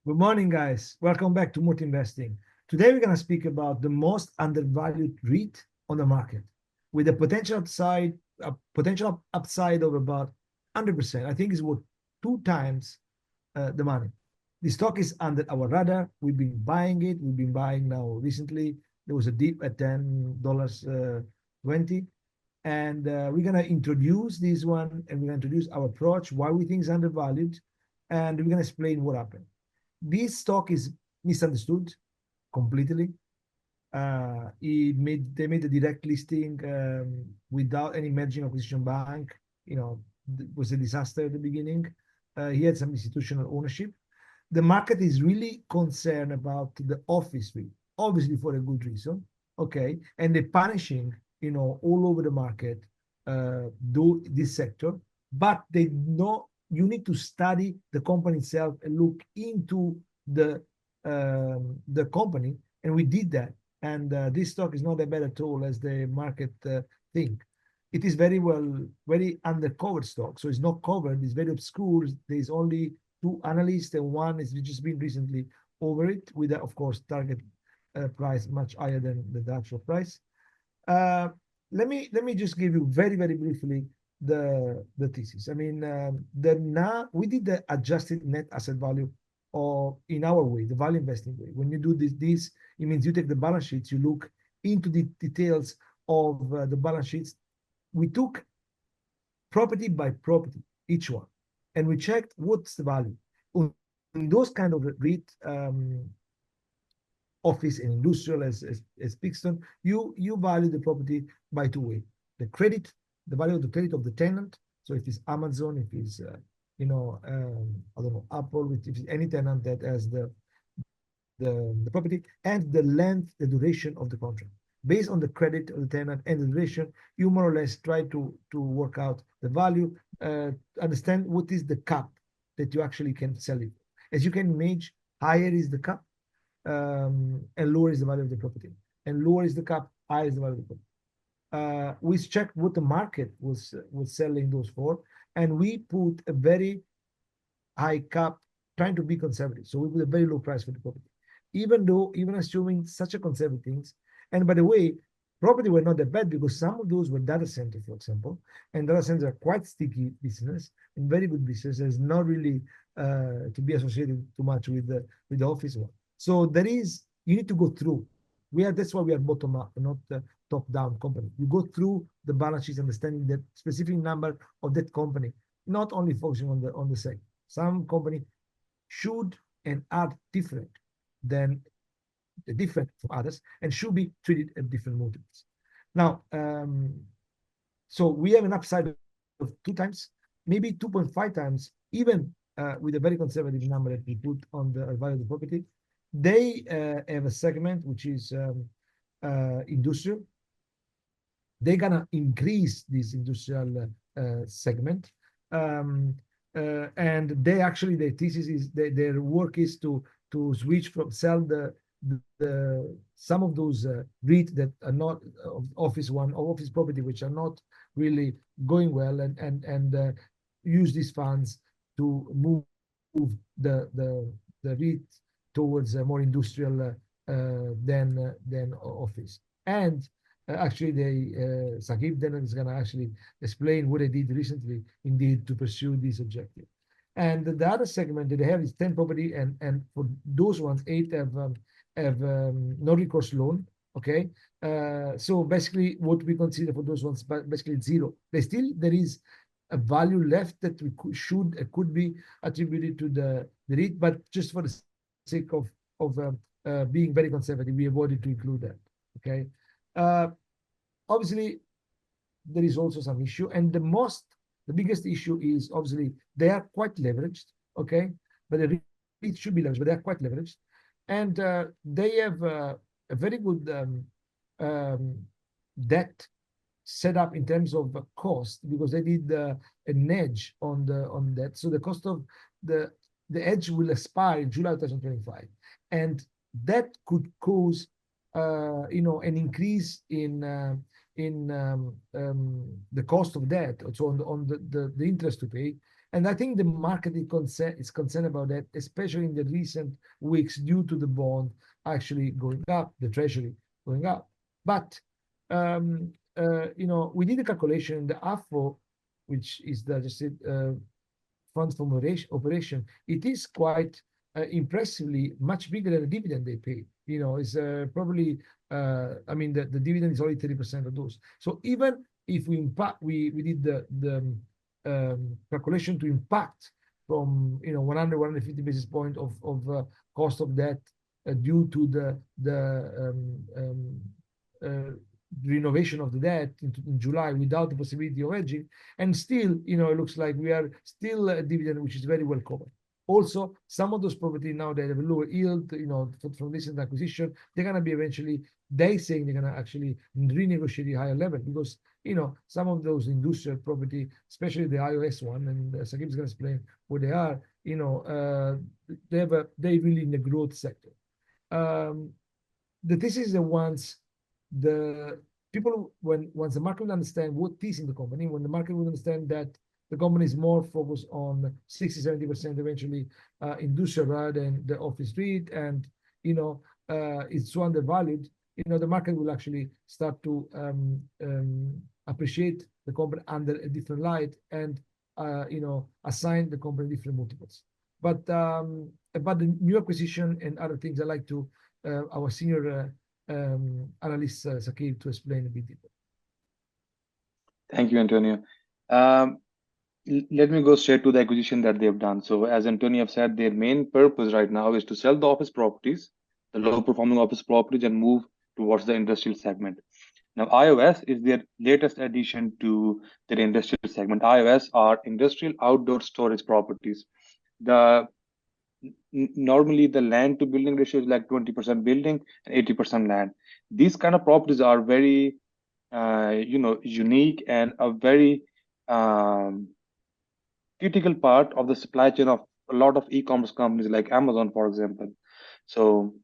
Good morning, guys. Welcome back to Multi Investing. Today, we're going to speak about the most undervalued REIT on the market with a potential upside of about 100%. I think it's worth 2 times the money. The stock is under our radar. We've been buying it. We've been buying now recently. There was a dip at $10.20. And we're going to introduce this one and we're going to introduce our approach, why we think it's undervalued, and we're going to explain what happened. This stock is misunderstood completely. They made a direct listing without any merging acquisition bank. It was a disaster at the beginning. He had some institutional ownership. The market is really concerned about the office REIT, obviously for a good reason. Okay, and they're punishing, all over the market, do this sector, but they know you need to study the company itself and look into the company, and we did that. And this stock is not that bad at all as the market think. It is very undercovered stock, so it's not covered. It's very obscure. There's only 2 analysts, and one is just been recently over it with, of course, target price much higher than the actual price. Let me just give you very briefly the thesis. I mean, we did the adjusted net asset value, or in our way, the value investing way. When you do this, it means you take the balance sheets, you look into the details of the balance sheets. We took property by property, each one, and we checked what's the value. In those kind of REIT, office and industrial as Peakstone, you value the property by 2 ways. The value of the credit of the tenant. So if it's Amazon, if it's I don't know, Apple, if it's any tenant that has the property, and the length, the duration of the contract. Based on the credit of the tenant and the duration, you more or less try to work out the value, understand what is the cap that you actually can sell it. As you can imagine, higher is the cap, and lower is the value of the property. And lower is the cap, higher is the value of the property. We checked what the market was selling those for, and we put a very high cap, trying to be conservative. So we put a very low price for the property, even assuming such a conservative things. And by the way, property were not that bad because some of those were data center, for example, and data centers are quite sticky business and very good business. It's not really to be associated too much with the office one. So you need to go through. That's why we are bottom up, not top down company. You go through the balance sheets, understanding the specific number of that company, not only focusing on the sector. Some company should and are different from others and should be treated at different multiples. Now, so we have an upside of 2 times, maybe 2.5 times, even with a very conservative number that we put on the value of the property. They have a segment which is industrial. They're gonna increase this industrial segment, and their thesis is their work is to switch from sell some of those REIT that are not office property, which are not really going well, and use these funds to move the REIT towards more industrial than office. And actually, Saqib then is going to actually explain what they did recently, indeed, to pursue this objective. And the other segment that they have is 10 property, and for those ones, 8 have no recourse loan. Okay, so basically, what we consider for those ones, basically 0. There is a value left that could be attributed to the REIT, but just for the sake of being very conservative, we avoided to include that. Okay, obviously there is also some issue, and the biggest issue is obviously they are quite leveraged. Okay, but the REIT should be leveraged, but they are quite leveraged, and they have a very good debt set up in terms of cost, because they did an hedge on that. So the cost of the hedge will expire in July 2025, and that could cause an increase in the cost of debt, so on the interest to pay. And I think the market is concerned about that, especially in the recent weeks, due to the bond actually going up, the treasury going up. But we did a calculation in the AFO, which is the just funds from operation. It is quite impressively much bigger than the dividend they pay. It's probably I mean the dividend is only 30% of those. So even if we did the calculation to impact from 150 basis point of cost of debt due to the renovation of the debt in July without the possibility of hedging, and still it looks like we are still a dividend which is very well covered. Also, some of those properties now that have a lower yield, from recent acquisition, they're gonna be eventually, they saying they're gonna actually renegotiate a higher level because some of those industrial property, especially the iOS one, and Sakib is gonna explain what they are. They really in the growth sector. The thesis is that the people once the market will understand what is in the company, when the market will understand that the company is more focused on 60-70% eventually industrial rather than the office REIT, and it's so undervalued, the market will actually start to appreciate the company under a different light and assign the company different multiples. But about the new acquisition and other things, I like to our senior analyst Sakib to explain a bit deeper. Thank you, Antonio. Let me go straight to the acquisition that they have done. So, as Antonio have said, their main purpose right now is to sell the office properties, the low-performing office properties, and move towards the industrial segment. Now, iOS is their latest addition to their industrial segment. iOS are industrial outdoor storage properties. Normally, the land to building ratio is like 20% building and 80% land. These kind of properties are very, unique and a very critical part of the supply chain of a lot of e-commerce companies like Amazon, for example. So,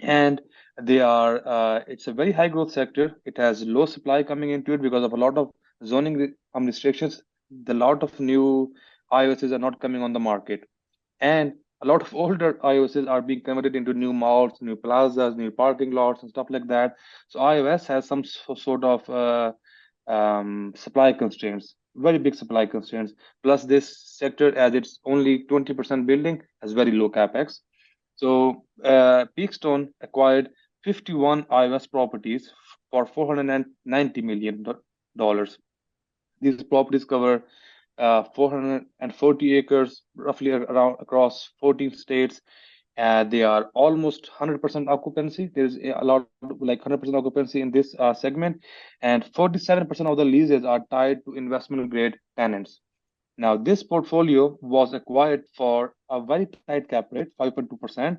and they are, it's a very high growth sector. It has low supply coming into it because of a lot of zoning restrictions. The lot of new iOSs are not coming on the market, and a lot of older iOSs are being converted into new malls, new plazas, new parking lots, and stuff like that. So iOS has some sort of supply constraints, very big supply constraints. Plus, this sector, as it's only 20% building, has very low capex. So Peakstone acquired 51 iOS properties for $490 million. These properties cover 440 acres, roughly around across 14 states. They are almost 100% occupancy. There's a lot like 100% occupancy in this segment, and 47% of the leases are tied to investment grade tenants. Now, this portfolio was acquired for a very tight cap rate, 5.2%.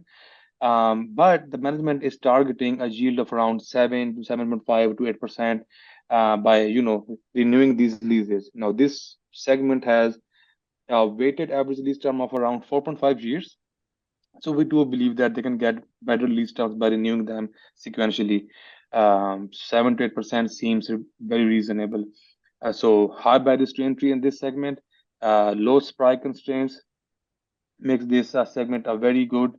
But the management is targeting a yield of around 7 to 7.5 to 8% by renewing these leases. Now, this segment has a weighted average lease term of around 4.5 years. So we do believe that they can get better lease terms by renewing them sequentially. 7 to 8% seems very reasonable. So high barriers to entry in this segment, low supply constraints makes this segment a very good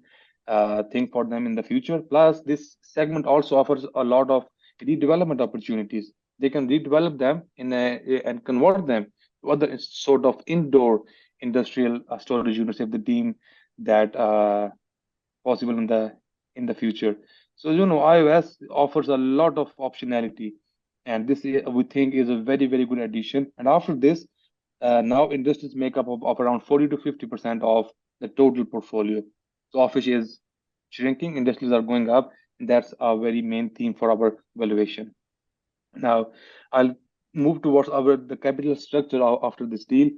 thing for them in the future. Plus, this segment also offers a lot of redevelopment opportunities. They can redevelop them and convert them to other sort of indoor industrial storage units if they deem that possible in the future. So iOS offers a lot of optionality, and this we think is a very very good addition. And after this, now industries make up of around 40 to 50% of the total portfolio. So office is shrinking, industries are going up, and that's our very main theme for our valuation. Now, I'll move towards the capital structure after this deal.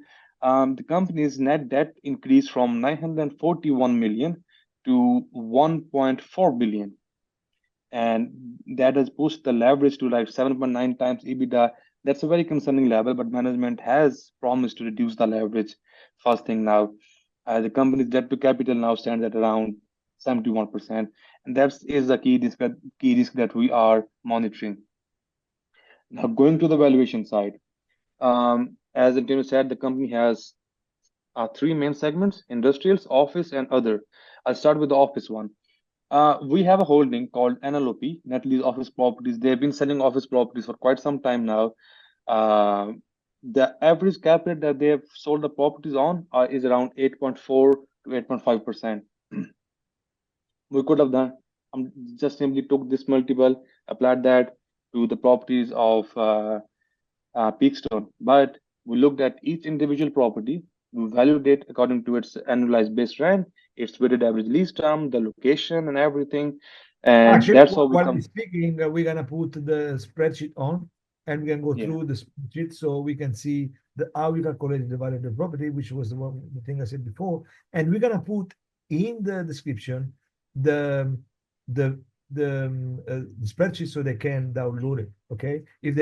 The company's net debt increased from 941 million to 1.4 billion, and that has pushed the leverage to like 7.9 times EBITDA. That's a very concerning level, but management has promised to reduce the leverage. First thing now, the company's debt to capital now stands at around 71%, and that is the key risk that we are monitoring. Now, going to the valuation side, as Antonio said, the company has three main segments: industrials, office, and other. I'll start with the office one. We have a holding called NLOP, Net Lease Office Properties. They've been selling office properties for quite some time now. Uh, the average cap rate that they have sold the properties on is around 8.4 to 8.5%. We could have done, just simply took this multiple, applied that to the properties of Peakstone. But we looked at each individual property, we valued it according to its annualized base rent, its weighted average lease term, the location, and everything. And Actually, that's how we while we're come. speaking, we're gonna put the spreadsheet on, and we can go Yeah. through the spreadsheet so we can see how we calculated the value of the property, which was the thing I said before. And we're gonna put in the description the the the spreadsheet so they can download it. Okay, if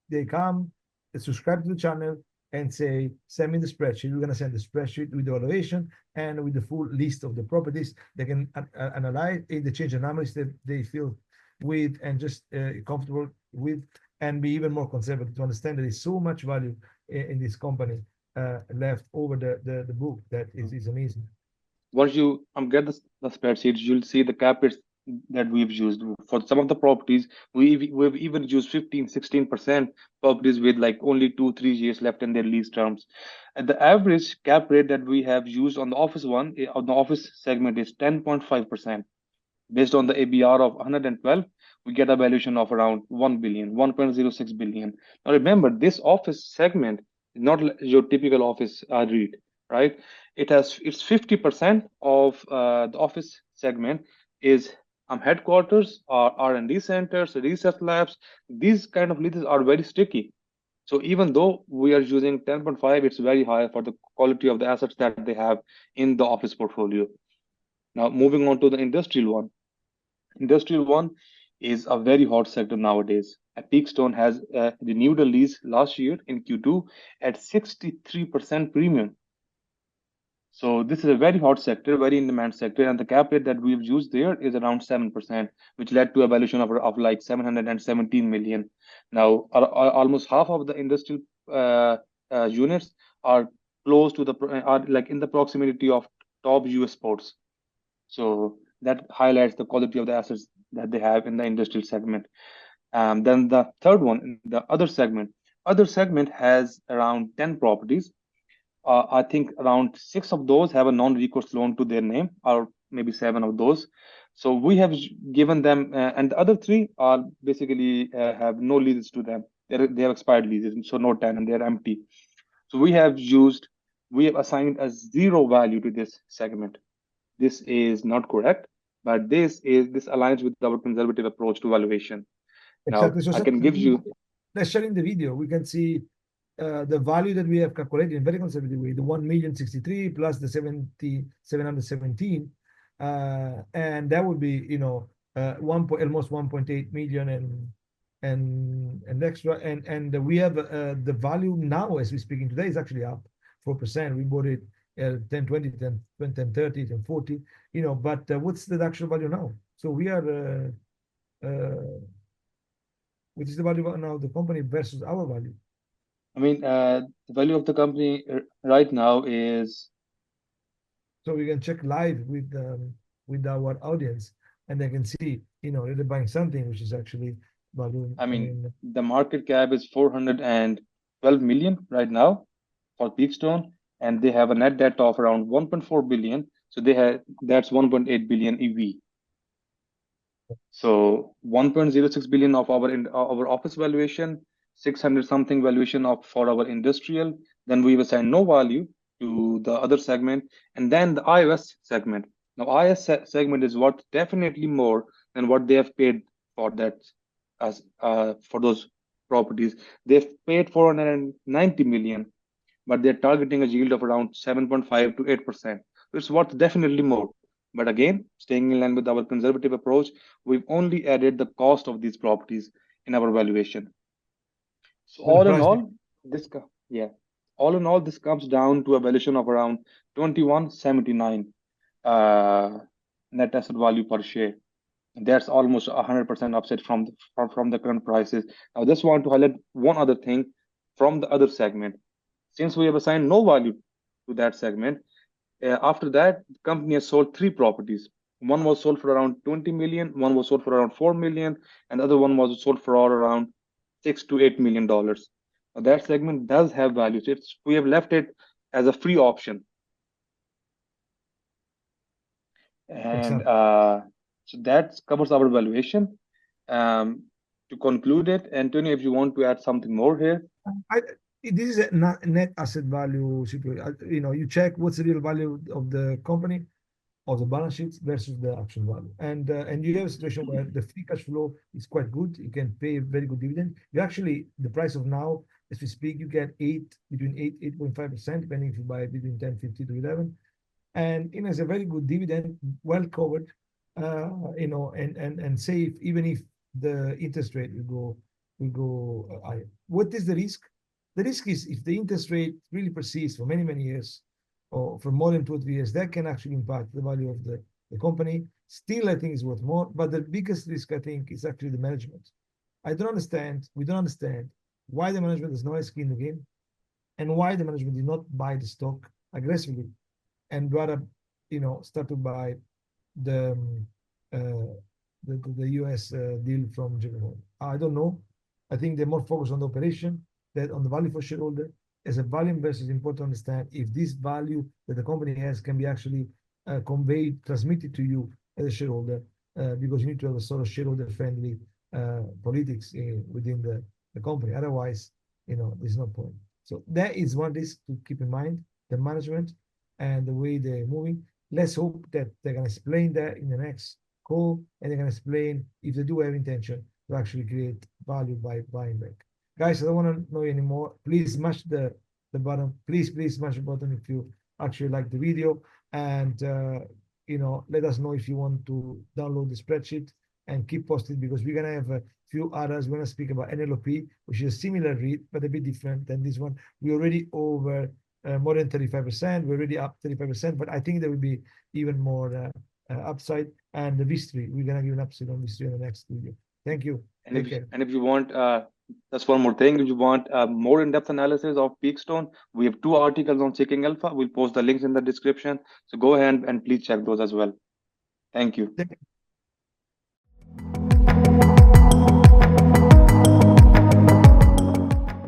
they come, subscribe to the channel and say send me the spreadsheet. We're gonna send the spreadsheet with the valuation and with the full list of the properties. They can analyze if they change the numbers that they feel with and just comfortable with, and be even more conservative to understand that there's so much value in this company left over the book that is amazing. Once you get the spreadsheets, you'll see the cap rates that we've used. For some of the properties, we've even used 15, 16% properties with like only 2, 3 years left in their lease terms. And the average cap rate that we have used on the office one, on the office segment, is 10.5%. Based on the ABR of 112, we get a valuation of around 1 billion, 1.06 billion. Now remember, this office segment is not your typical office REIT, right? It's 50% of the office segment is headquarters, or R&D centers, research labs. These kind of leases are very sticky. So even though we are using 10.5, it's very high for the quality of the assets that they have in the office portfolio. Now moving on to the industrial one. Industrial one is a very hot sector nowadays. Peakstone has renewed a lease last year in Q2 at 63% premium. So this is a very hot sector, very in demand sector, and the cap rate that we've used there is around 7%, which led to a valuation of like 717 million. Now, almost half of the industrial units are close to are like in the proximity of top US ports. So that highlights the quality of the assets that they have in the industrial segment. Then the third one, the other segment has around 10 properties. I think around six of those have a non-recourse loan to their name, or maybe seven of those. So we have given them, and the other three are basically have no leases to them. They have expired leases, so no tenant, they're empty. So we have assigned a zero value to this segment. This is not correct, but this aligns with our conservative approach to valuation. Now, Exactly. So I can give you, let's share in the video. We can see the value that we have calculated in very conservative way, the 1,063 plus the 717, and that would be, almost 1.8 million and extra, and we have the value now as we're speaking today is actually up 4%. We bought it 10, 20, 10, 20, 10, 30, 10, 40, but what's the actual value now? So we are, which is the value now of the company versus our value. the value of the company right now is, So we can check live with our audience, and they can see, they're buying something which is actually value. the market cap is 412 million right now for Peakstone, and they have a net debt of around 1.4 billion. So that's 1.8 billion EV. So 1.06 billion of our office valuation, 600 something valuation of for our industrial. Then we've assigned no value to the other segment, and then the IOS segment. Now IOS segment is worth definitely more than what they have paid for that, as for those properties. They've paid 490 million, but they're targeting a yield of around 7.5 to 8%. So it's worth definitely more. But again, staying in line with our conservative approach, we've only added the cost of these properties in our valuation. So With the all in price. all, all in all, this comes down to a valuation of around 2179 net asset value per share. That's almost 100% upside from the current prices. Now, just want to highlight one other thing from the other segment. Since we have assigned no value to that segment. After that, the company has sold 3 properties. One was sold for around 20 million, one was sold for around 4 million, and the other one was sold for around $6 to $8 million. Now, that segment does have value. So we have left it as a free option. And Exactly. so that covers our valuation. To conclude it, Antonio, if you want to add something more here. I, this is a net asset value situation. You check what's the real value of the company or the balance sheet versus the actual value. And you have a situation where the free cash flow is quite good. You can pay a very good dividend. You actually, the price of now, as we speak, you get between 8.5%, depending if you buy between 10.50 to 11. And it's a very good dividend, well covered, and safe, even if the interest rate will go higher. What is the risk? The risk is if the interest rate really persists for many, many years, or for more than 2 or 3 years, that can actually impact the value of the company. Still, I think it's worth more, but the biggest risk, I think, is actually the management. We don't understand why the management has no skin in the game and why the management did not buy the stock aggressively and rather, start to buy the uh, the US deal from JP Morgan. I don't know. I think they're more focused on the operation than on the value for shareholder. As a value investor, it's important to understand if this value that the company has can be actually conveyed, transmitted to you as a shareholder, because you need to have a sort of shareholder-friendly politics within the company. Otherwise, there's no point. So that is one risk to keep in mind, the management and the way they're moving. Let's hope that they're going to explain that in the next call, and they're going to explain if they do have intention to actually create value by buying back. Guys, I don't want to know you anymore. Please smash the button. Please smash the button if you actually like the video, and let us know if you want to download the spreadsheet and keep posted, because we're gonna have a few others. We're gonna speak about NLOP, which is a similar REIT but a bit different than this one. We're already over more than 35%. We're already up 35%, but I think there will be even more upside. And the history, we're gonna give an upside on history in the next video. Thank you. And Take care. if you want, just one more thing, if you want more in-depth analysis of Peakstone, we have 2 articles on Seeking Alpha. We'll post the links in the description. So go ahead and please check those as well. Thank you. Thank you.